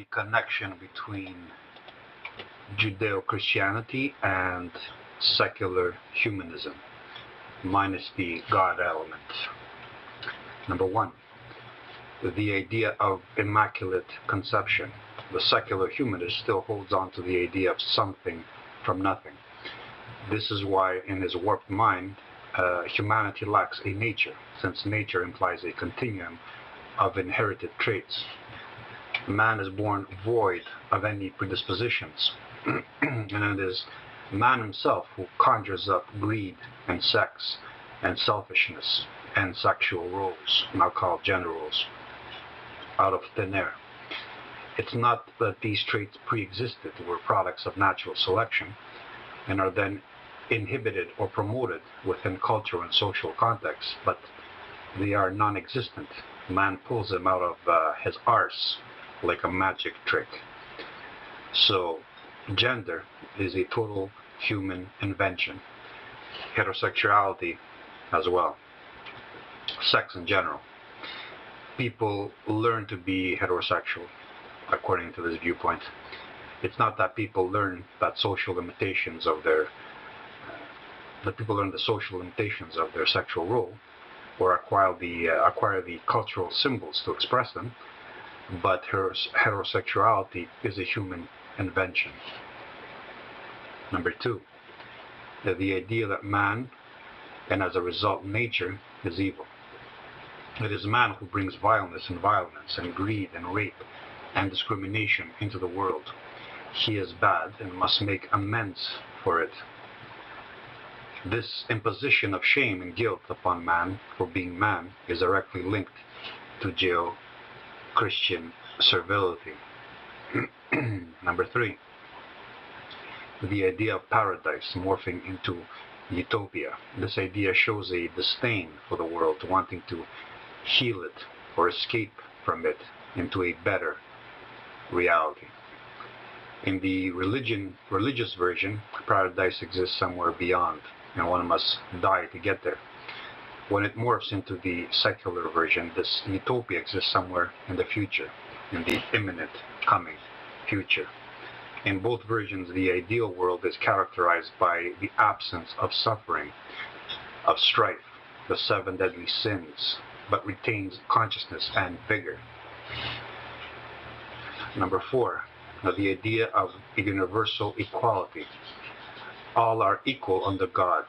the connection between Judeo-Christianity and secular humanism, minus the God element. Number one, the idea of immaculate conception. The secular humanist still holds on to the idea of something from nothing. This is why, in his warped mind, humanity lacks a nature, since nature implies a continuum of inherited traits. Man is born void of any predispositions, and it is man himself who conjures up greed and sex and selfishness and sexual roles, now called gender roles, out of thin air. It's not that these traits pre-existed, were products of natural selection, and are then inhibited or promoted within cultural and social contexts, but they are non-existent. Man pulls them out of his arse like a magic trick. So gender is a total human invention. Heterosexuality as well. Sex in general. People learn to be heterosexual, according to this viewpoint. It's not that people learn that social limitations of their the social limitations of their sexual role, or acquire the cultural symbols to express them, but heterosexuality is a human invention. Number two, the idea that man, and as a result nature, is evil. It is man who brings violence and greed and rape and discrimination into the world. He is bad and must make amends for it. This imposition of shame and guilt upon man for being man is directly linked to Judeo-Christian servility. Number three, the idea of paradise morphing into utopia. This idea shows a disdain for the world, wanting to heal it or escape from it into a better reality. In the religious version, paradise exists somewhere beyond, and one must die to get there. When it morphs into the secular version, this utopia exists somewhere in the future, in the imminent coming future. In both versions, the ideal world is characterized by the absence of suffering, of strife, the 7 deadly sins, but retains consciousness and vigor. Number four, the idea of a universal equality. All are equal under God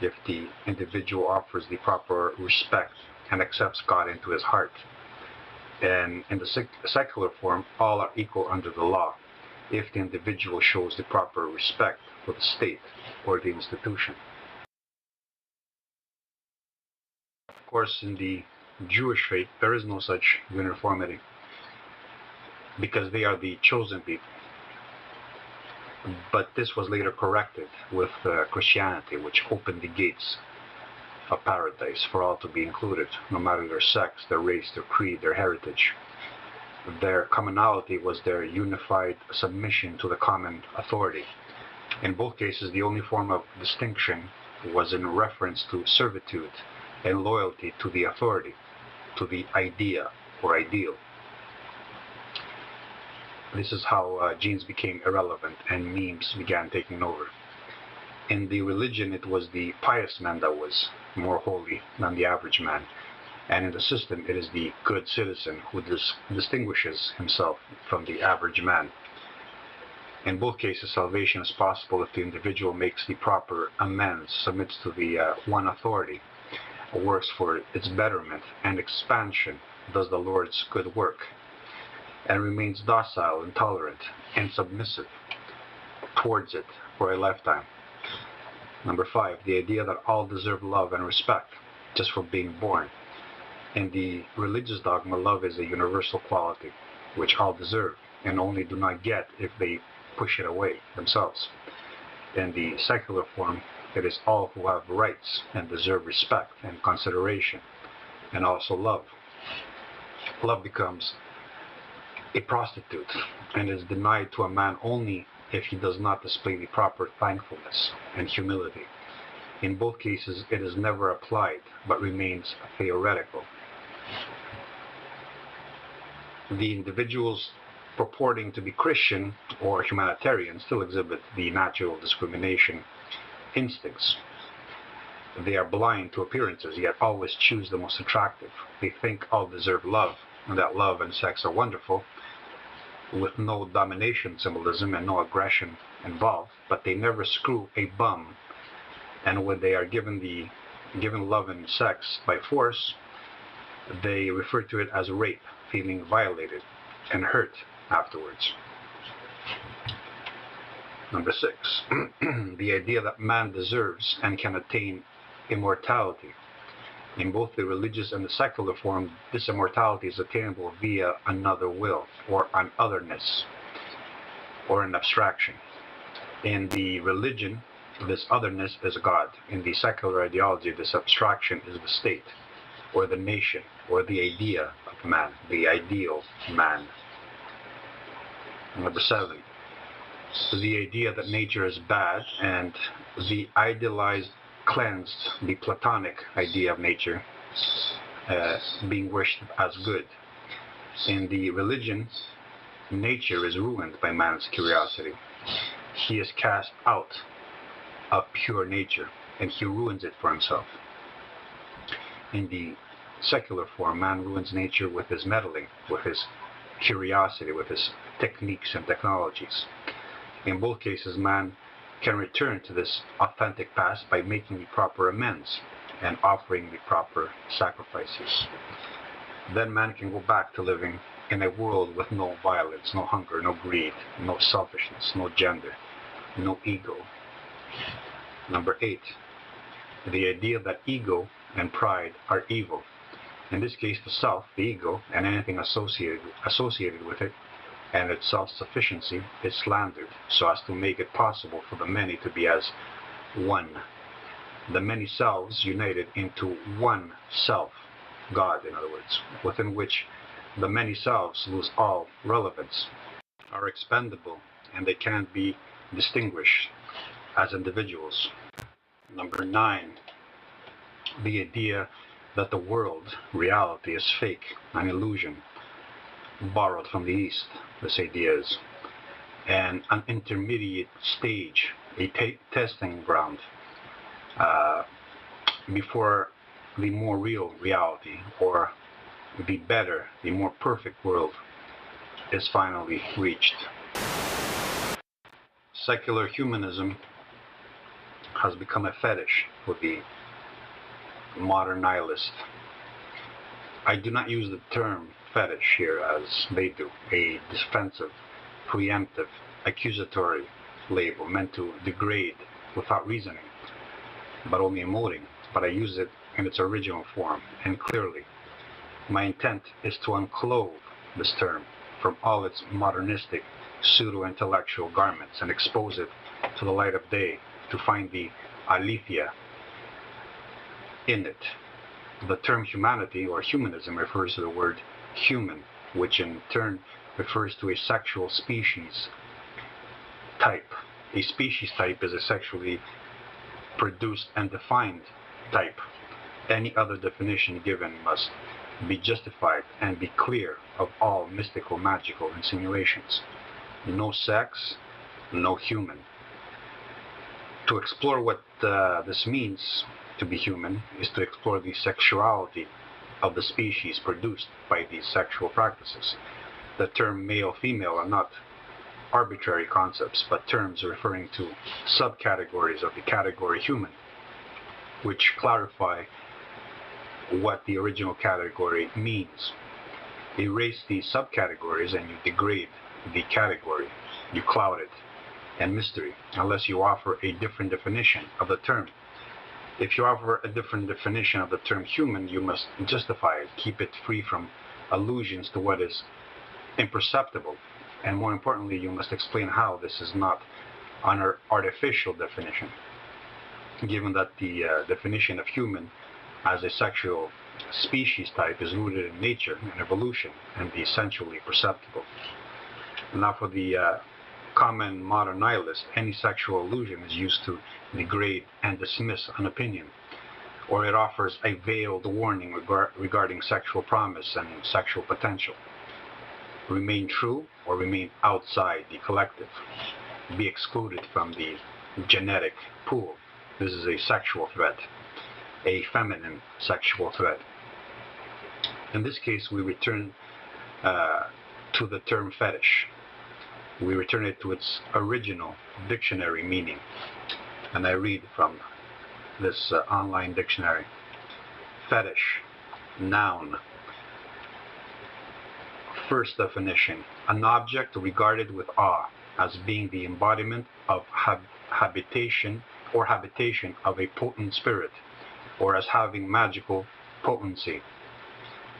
if the individual offers the proper respect and accepts God into his heart. And in the secular form, all are equal under the law if the individual shows the proper respect for the state or the institution. Of course, in the Jewish faith, there is no such uniformity, because they are the chosen people. But this was later corrected with Christianity, which opened the gates of paradise for all to be included, no matter their sex, their race, their creed, their heritage. Their commonality was their unified submission to the common authority. In both cases, the only form of distinction was in reference to servitude and loyalty to the authority, to the idea or ideal. This is how genes became irrelevant and memes began taking over. In the religion, it was the pious man that was more holy than the average man. And in the system, it is the good citizen who distinguishes himself from the average man. In both cases, salvation is possible if the individual makes the proper amends, submits to the one authority, works for its betterment and expansion, does the Lord's good work, and remains docile and tolerant and submissive towards it for a lifetime. Number five, the idea that all deserve love and respect just for being born. In the religious dogma, love is a universal quality which all deserve and only do not get if they push it away themselves. In the secular form, it is all who have rights and deserve respect and consideration, and also love. Love becomes a prostitute and is denied to a man only if he does not display the proper thankfulness and humility. In both cases, it is never applied, but remains theoretical. The individual's purporting to be Christian or humanitarian still exhibit the natural discrimination instincts. They are blind to appearances, yet always choose the most attractive. They think all deserve love, and that love and sex are wonderful, with no domination symbolism and no aggression involved, but they never screw a bum. And when they are given love and sex by force, they refer to it as rape, feeling violated and hurt afterwards. Number 6, the idea that man deserves and can attain immortality. In both the religious and the secular form, this immortality is attainable via another will, or an otherness, or an abstraction. In the religion, this otherness is God. In the secular ideology, this abstraction is the state, or the nation, or the idea of man, the ideal man. Number 7, the idea that nature is bad and the idealized, cleansed, the Platonic idea of nature being worshipped as good. In the religion, nature is ruined by man's curiosity. He is cast out of pure nature, and he ruins it for himself. In the secular form, man ruins nature with his meddling, with his curiosity, with his techniques and technologies. In both cases, man can return to this authentic past by making the proper amends and offering the proper sacrifices. Then man can go back to living in a world with no violence, no hunger, no greed, no selfishness, no gender, no ego. Number 8, the idea that ego and pride are evil. In this case, the self, the ego, and anything associated with it, and its self-sufficiency is slandered so as to make it possible for the many to be as one. The many selves united into one self, God in other words, within which the many selves lose all relevance, are expendable, and they can't be distinguished as individuals. Number 9, the idea that the world, reality, is fake, an illusion, borrowed from the East. This idea is an intermediate stage, a testing ground before the more real reality, or the better, the more perfect world is finally reached. Secular humanism has become a fetish for the modern nihilist. I do not use the term fetish here as they do, a defensive, preemptive, accusatory label meant to degrade without reasoning, but only emoting, but I use it in its original form and clearly. My intent is to unclothe this term from all its modernistic, pseudo-intellectual garments and expose it to the light of day to find the aletheia in it. The term humanity or humanism refers to the word human, which in turn refers to a sexual species type. A species type is a sexually produced and defined type. Any other definition given must be justified and be clear of all mystical, magical insinuations. No sex, no human. To explore what this means to be human is to explore the sexuality of the species produced by these sexual practices. The term male-female are not arbitrary concepts, but terms referring to subcategories of the category human, which clarify what the original category means. Erase these subcategories and you degrade the category. You cloud it and mystery unless you offer a different definition of the term. If you offer a different definition of the term human, you must justify it, keep it free from allusions to what is imperceptible, and more importantly, you must explain how this is not an artificial definition, given that the definition of human as a sexual species type is rooted in nature and evolution and the essentially perceptible. Now for the common modern nihilist, any sexual allusion is used to degrade and dismiss an opinion, or it offers a veiled warning regarding sexual promise and sexual potential. remain true or remain outside the collective, be excluded from the genetic pool. This is a sexual threat, a feminine sexual threat. In this case, we return to the term fetish. We return it to its original dictionary meaning. And I read from this online dictionary. Fetish, noun. First definition, an object regarded with awe as being the embodiment of habitation of a potent spirit, or as having magical potency.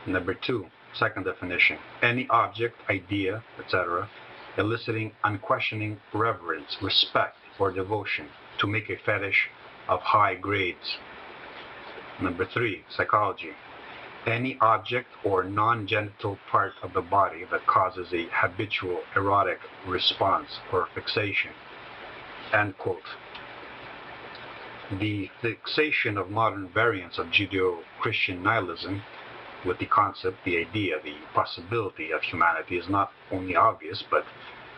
Number two, second definition, any object, idea, etc., eliciting unquestioning reverence, respect, or devotion, to make a fetish of high grades. Number three, psychology, any object or non-genital part of the body that causes a habitual erotic response or fixation. End quote. The fixation of modern variants of Judeo-Christian nihilism with the concept, the idea, the possibility of humanity is not only obvious, but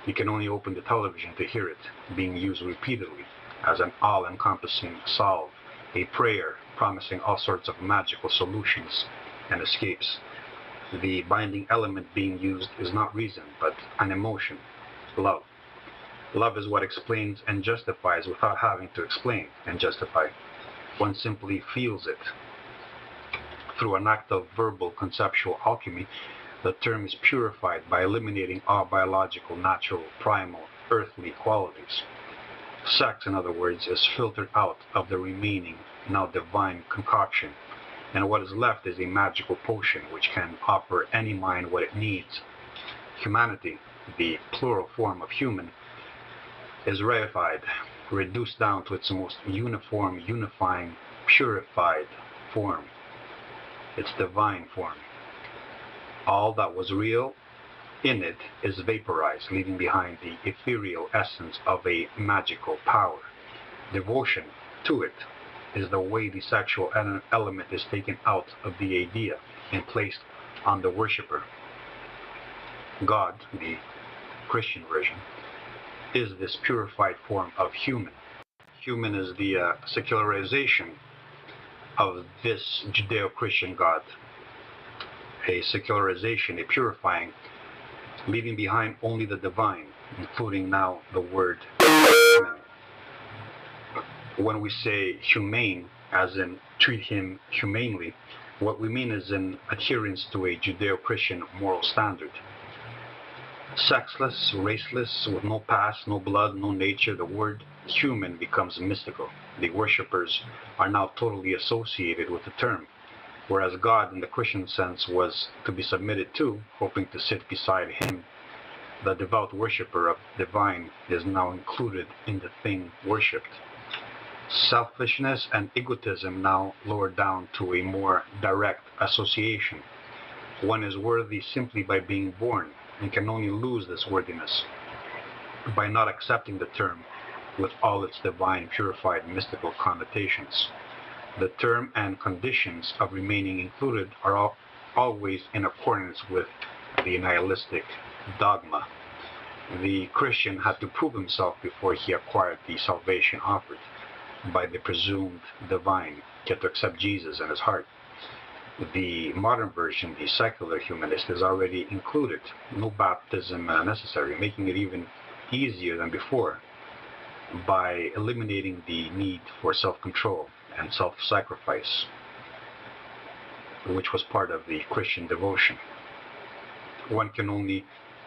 you can only open the television to hear it being used repeatedly as an all-encompassing salve, a prayer promising all sorts of magical solutions and escapes. The binding element being used is not reason, but an emotion, love. Love is what explains and justifies without having to explain and justify. One simply feels it. Through an act of verbal conceptual alchemy, the term is purified by eliminating all biological, natural, primal, earthly qualities. Sex, in other words, is filtered out of the remaining, now divine concoction, and what is left is a magical potion which can offer any mind what it needs. Humanity, the plural form of human, is reified, reduced down to its most uniform, unifying, purified form, its divine form. All that was real in it is vaporized, leaving behind the ethereal essence of a magical power. Devotion to it is the way the sexual element is taken out of the idea and placed on the worshipper. God, the Christian version, is this purified form of human. Human is the secularization of this Judeo-Christian God. A secularization, a purifying, leaving behind only the divine, including now the word human. When we say humane, as in treat him humanely, what we mean is in adherence to a Judeo-Christian moral standard. Sexless, raceless, with no past, no blood, no nature, the word human becomes mystical. The worshippers are now totally associated with the term, whereas God in the Christian sense was to be submitted to, hoping to sit beside him. The devout worshipper of divine is now included in the thing worshipped. Selfishness and egotism now lowered down to a more direct association. One is worthy simply by being born, and can only lose this worthiness by not accepting the term with all its divine, purified, mystical connotations. The term and conditions of remaining included are always in accordance with the nihilistic dogma. The Christian had to prove himself before he acquired the salvation offered by the presumed divine. He had to accept Jesus in his heart. The modern version, the secular humanist, is already included. No baptism necessary, making it even easier than before by eliminating the need for self-control and self-sacrifice, which was part of the Christian devotion. One can only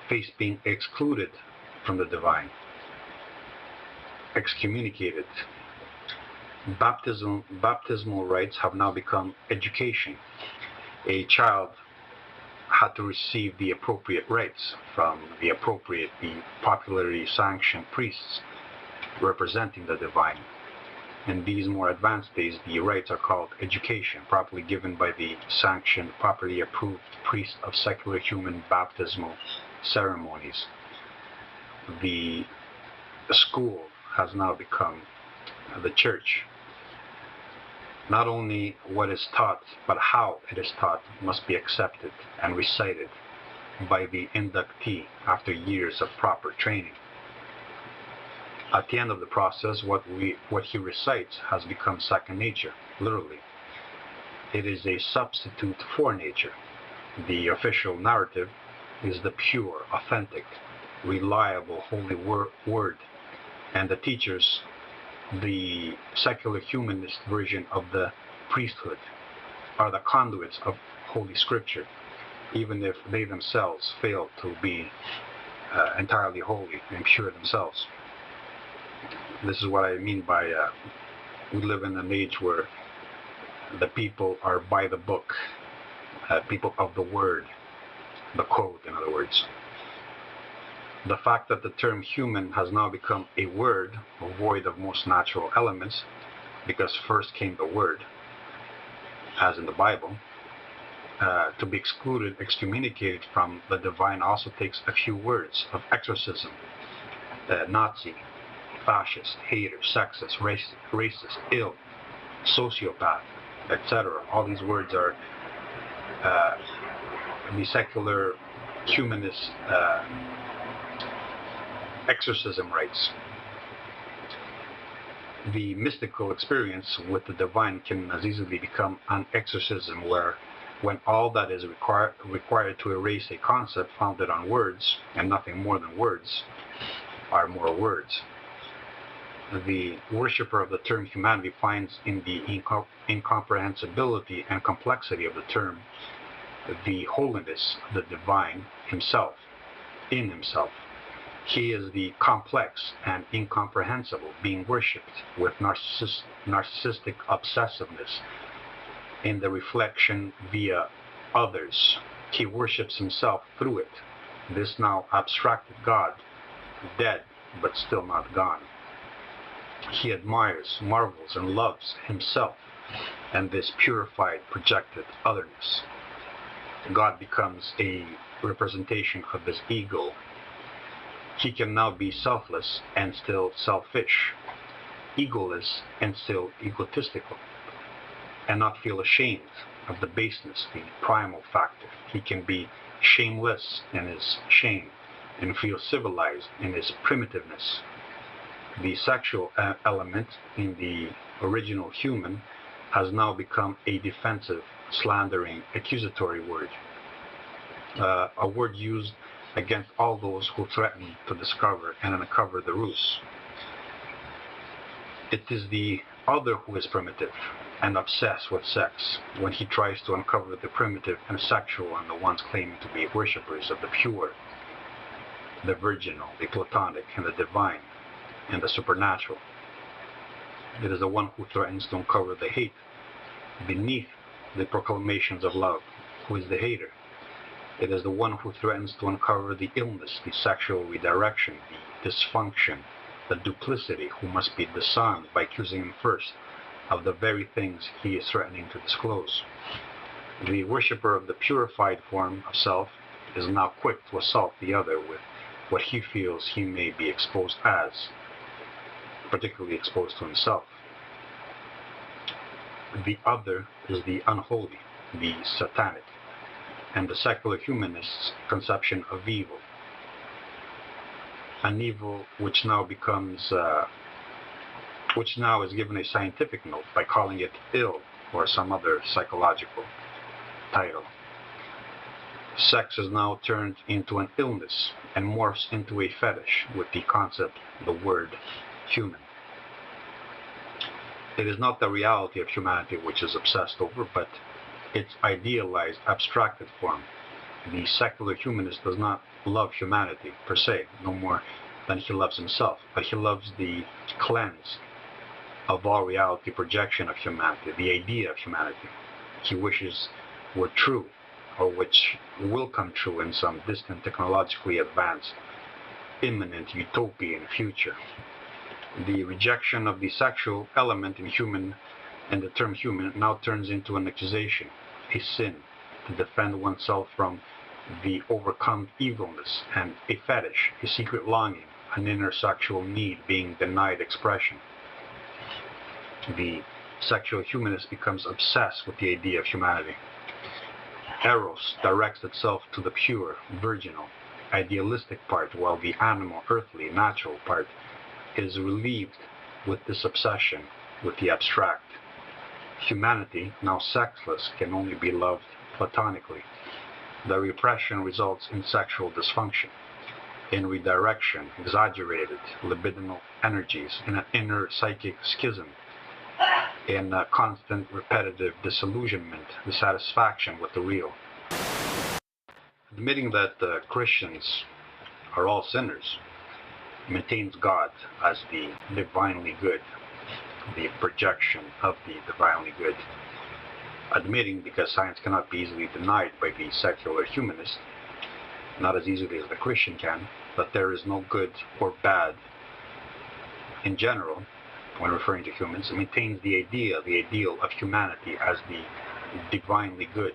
face being excluded from the divine, excommunicated. Baptismal rites have now become education. A child had to receive the appropriate rites from the popularly sanctioned priests representing the divine. In these more advanced days, the rites are called education, properly given by the sanctioned, properly approved priest of secular human baptismal ceremonies. The school has now become the church. Not only what is taught, but how it is taught must be accepted and recited. by the inductee after years of proper training. At the end of the process, what he recites has become second nature, literally. It is a substitute for nature. The official narrative is the pure, authentic, reliable, holy word, and the teachers, the secular humanist version of the priesthood, are the conduits of Holy Scripture, even if they themselves fail to be entirely holy and pure themselves. This is what I mean by we live in an age where the people are by the book, people of the word, the code, in other words. The fact that the term human has now become a word void of most natural elements, because first came the word, as in the Bible, to be excluded, excommunicated from the divine also takes a few words of exorcism. Nazi, fascist, hater, sexist, racist, ill, sociopath, etc. All these words are the secular humanist exorcism rites. The mystical experience with the divine can as easily become an exorcism, where when all that is required to erase a concept founded on words, and nothing more than words, are more words. The worshipper of the term humanity finds in the incomprehensibility and complexity of the term the holiness of the divine himself, in himself. He is the complex and incomprehensible being worshipped with narcissistic obsessiveness in the reflection via others. He worships himself through it, this now abstracted God, dead but still not gone. He admires, marvels, and loves himself and this purified, projected otherness. God becomes a representation of his ego. He can now be selfless and still selfish, egoless and still egotistical, and not feel ashamed of the baseness, the primal factor. He can be shameless in his shame and feel civilized in his primitiveness. The sexual element in the original human has now become a defensive, slandering, accusatory word, a word used against all those who threaten to discover and uncover the ruse. It is the other who is primitive and obsessed with sex when he tries to uncover the primitive and sexual in the ones claiming to be worshippers of the pure, the virginal, the platonic, and the divine, and the supernatural. It is the one who threatens to uncover the hate beneath the proclamations of love, who is the hater. It is the one who threatens to uncover the illness, the sexual redirection, the dysfunction, the duplicity, who must be disarmed by accusing him first of the very things he is threatening to disclose. The worshipper of the purified form of self is now quick to assault the other with what he feels he may be exposed as, particularly exposed to himself. The other is the unholy, the satanic, and the secular humanist's conception of evil. An evil which now is given a scientific note by calling it ill or some other psychological title. Sex is now turned into an illness and morphs into a fetish with the concept, the word, human. It is not the reality of humanity which is obsessed over, but its idealized, abstracted form. The secular humanist does not love humanity per se, no more than he loves himself, but he loves the cleanse of all reality projection of humanity, the idea of humanity he wishes were true, or which will come true in some distant, technologically advanced, imminent utopian future. The rejection of the sexual element in human and the term human now turns into an accusation, a sin, to defend oneself from the overcome evilness, and a fetish, a secret longing, an inner sexual need being denied expression. The sexual humanist becomes obsessed with the idea of humanity. Eros directs itself to the pure, virginal, idealistic part, while the animal, earthly, natural part is relieved with this obsession with the abstract. Humanity, now sexless, can only be loved platonically. The repression results in sexual dysfunction, in redirection, exaggerated libidinal energies, in an inner psychic schism, in a constant repetitive disillusionment, dissatisfaction with the real. Admitting that Christians are all sinners maintains God as the divinely good, the projection of the divinely good. Admitting, because science cannot be easily denied by the secular humanist, not as easily as the Christian can, that there is no good or bad in general when referring to humans, it maintains the ideal of humanity as the divinely good.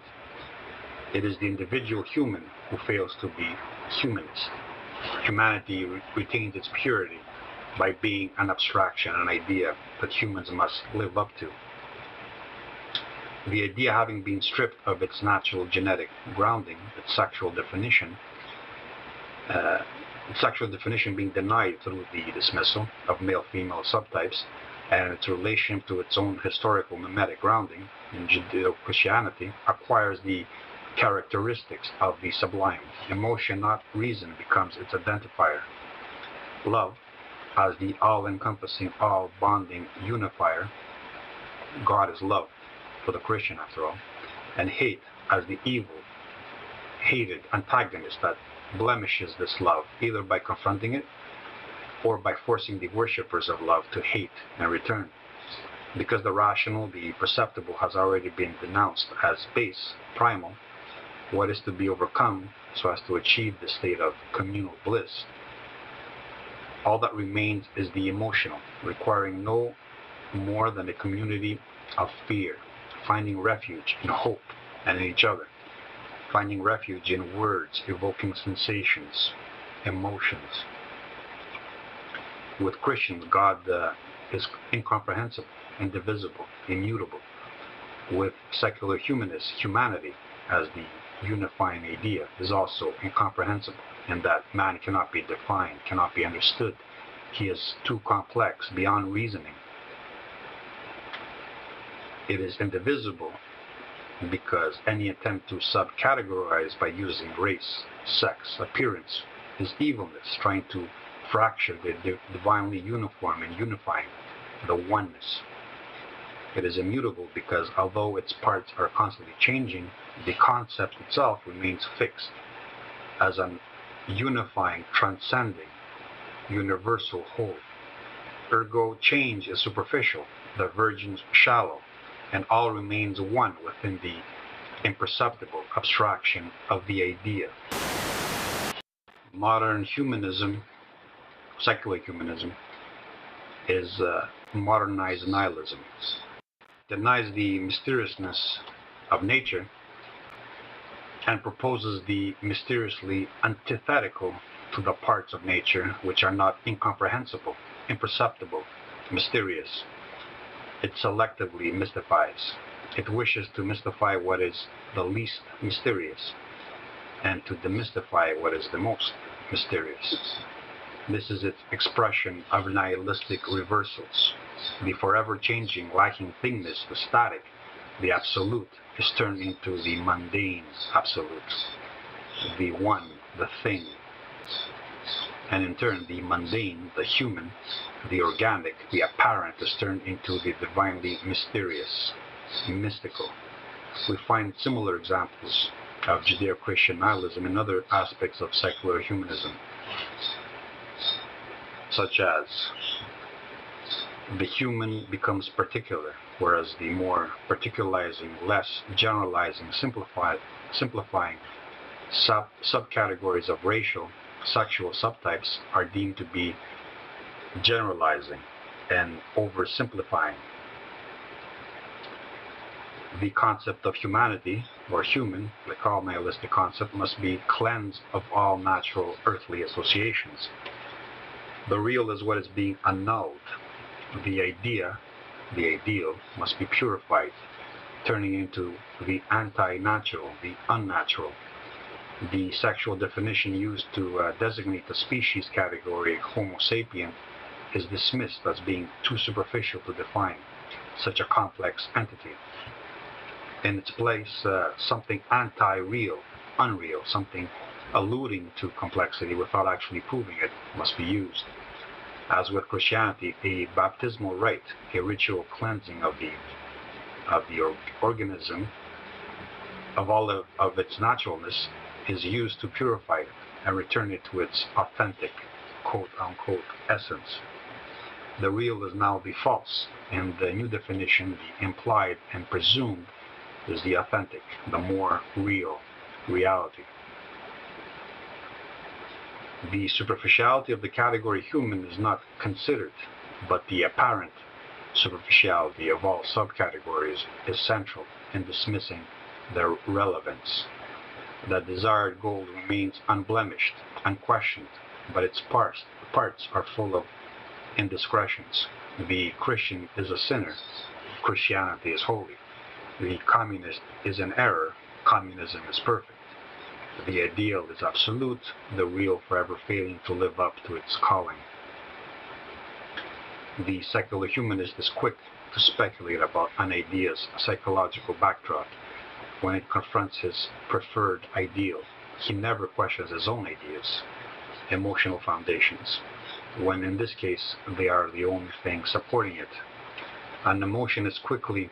It is the individual human who fails to be humanist. Humanity retains its purity by being an abstraction, an idea that humans must live up to. The idea having been stripped of its natural genetic grounding, its sexual definition being denied through the dismissal of male-female subtypes, and its relation to its own historical mimetic grounding in Judeo-Christianity, acquires the characteristics of the sublime. Emotion, not reason, becomes its identifier. Love, as the all-encompassing, all-bonding unifier, God is love, for the Christian after all, and hate as the evil, hated antagonist that blemishes this love, either by confronting it or by forcing the worshippers of love to hate in return. Because the rational, the perceptible, has already been denounced as base, primal, what is to be overcome so as to achieve the state of communal bliss? All that remains is the emotional, requiring no more than a community of fear, finding refuge in hope and in each other, finding refuge in words evoking sensations, emotions. With Christians, God is incomprehensible, indivisible, immutable. With secular humanists, humanity, as the unifying idea, is also incomprehensible, in that man cannot be defined, cannot be understood. He is too complex, beyond reasoning. It is indivisible because any attempt to subcategorize by using race, sex, appearance is evilness, trying to fracture the divinely uniform and unifying the oneness. It is immutable because although its parts are constantly changing, the concept itself remains fixed as an unifying, transcending, universal whole. Ergo, change is superficial, divergence shallow, and all remains one within the imperceptible abstraction of the idea. Modern humanism, secular humanism, is modernized nihilism. Denies the mysteriousness of nature and proposes the mysteriously antithetical to the parts of nature which are not incomprehensible, imperceptible, mysterious. It selectively mystifies. It wishes to mystify what is the least mysterious and to demystify what is the most mysterious. This is its expression of nihilistic reversals. The forever changing, lacking thingness, the static, the absolute, is turned into the mundane absolute, the one, the thing. And in turn, the mundane, the human, the organic, the apparent, is turned into the divinely mysterious, mystical. We find similar examples of Judeo-Christian nihilism in other aspects of secular humanism, such as the human becomes particular, whereas the more particularizing, less generalizing, simplifying subcategories of racial, sexual subtypes are deemed to be generalizing and oversimplifying. The concept of humanity, or human, like all nihilistic concept, must be cleansed of all natural earthly associations. The real is what is being annulled. The idea, the ideal, must be purified. turning into the anti-natural, the unnatural. The sexual definition used to designate the species category Homo sapien is dismissed as being too superficial to define such a complex entity. In its place, something anti-real, unreal, something alluding to complexity without actually proving it, must be used. As with Christianity, a baptismal rite, a ritual cleansing of the organism of all of its naturalness, is used to purify it and return it to its authentic, quote-unquote, essence. The real is now the false, and the new definition, the implied and presumed, is the authentic, the more real reality. The superficiality of the category human is not considered, but the apparent superficiality of all subcategories is central in dismissing their relevance. The desired goal remains unblemished, unquestioned, but its parts are full of indiscretions. The Christian is a sinner, Christianity is holy. The communist is in error, communism is perfect. The ideal is absolute, the real forever failing to live up to its calling. The secular humanist is quick to speculate about an idea's psychological backdrop. When it confronts his preferred ideal, he never questions his own ideas, emotional foundations, when in this case they are the only thing supporting it. An emotion is quickly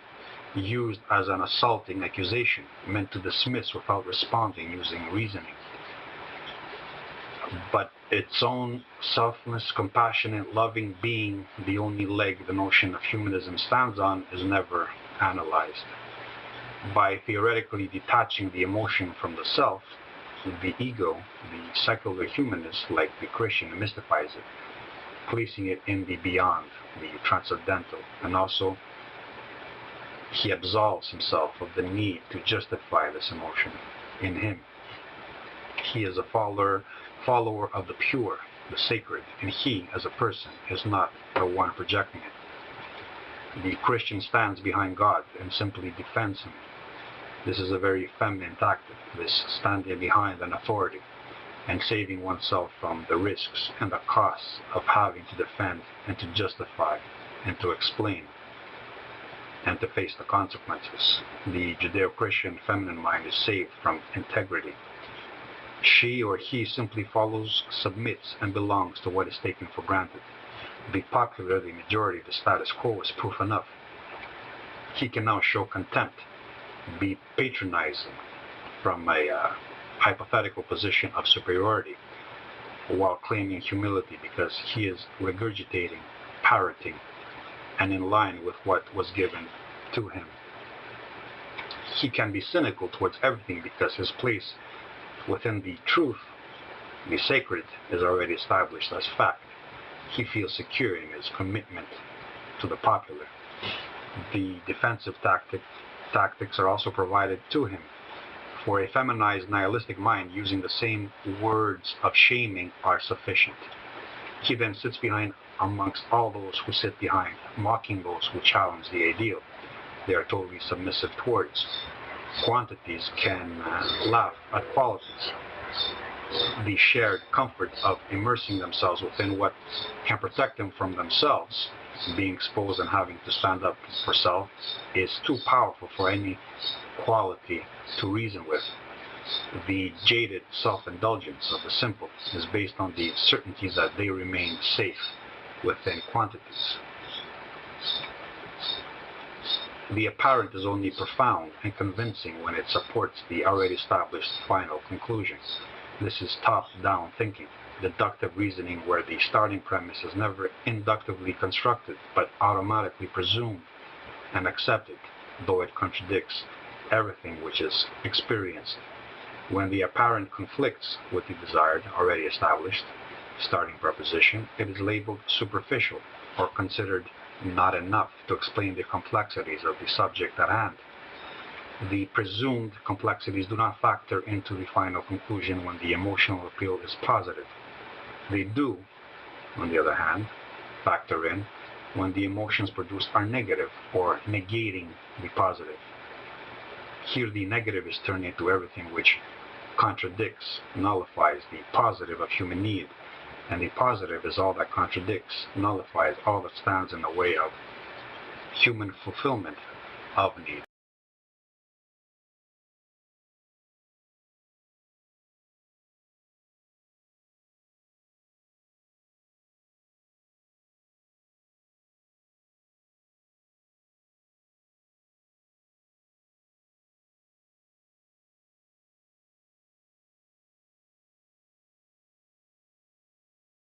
used as an assaulting accusation, meant to dismiss without responding using reasoning. But its own selfless, compassionate, loving being, the only leg the notion of humanism stands on, is never analyzed. By theoretically detaching the emotion from the self, the ego, the secular humanist, like the Christian, mystifies it, placing it in the beyond, the transcendental, and also he absolves himself of the need to justify this emotion in him. He is a follower of the pure, the sacred, and he, as a person, is not the one projecting it. The Christian stands behind God and simply defends him. This is a very feminine tactic, this standing behind an authority and saving oneself from the risks and the costs of having to defend and to justify and to explain and to face the consequences. The Judeo-Christian feminine mind is saved from integrity. She or he simply follows, submits, and belongs to what is taken for granted. The popular, the majority, the status quo is proof enough. He can now show contempt, be patronizing from a hypothetical position of superiority, while claiming humility because he is regurgitating, parroting, and in line with what was given to him. He can be cynical towards everything because his place within the truth, the sacred, is already established as fact. He feels secure in his commitment to the popular. The defensive tactics are also provided to him. For a feminized nihilistic mind, using the same words of shaming are sufficient. He then sits behind amongst all those who sit behind, mocking those who challenge the ideal. They are totally submissive towards. Quantities can laugh at qualities. The shared comfort of immersing themselves within what can protect them from themselves, being exposed and having to stand up for self, is too powerful for any quality to reason with. The jaded self-indulgence of the simple is based on the certainty that they remain safe within quantities. The apparent is only profound and convincing when it supports the already established final conclusion. This is top-down thinking, deductive reasoning where the starting premise is never inductively constructed but automatically presumed and accepted, though it contradicts everything which is experienced. When the apparent conflicts with the desired, already established, starting proposition, it is labeled superficial or considered not enough to explain the complexities of the subject at hand. The presumed complexities do not factor into the final conclusion when the emotional appeal is positive. They do, on the other hand, factor in when the emotions produced are negative or negating the positive. Here the negative is turned into everything which contradicts, nullifies the positive of human need. And the positive is all that contradicts, nullifies all that stands in the way of human fulfillment of need.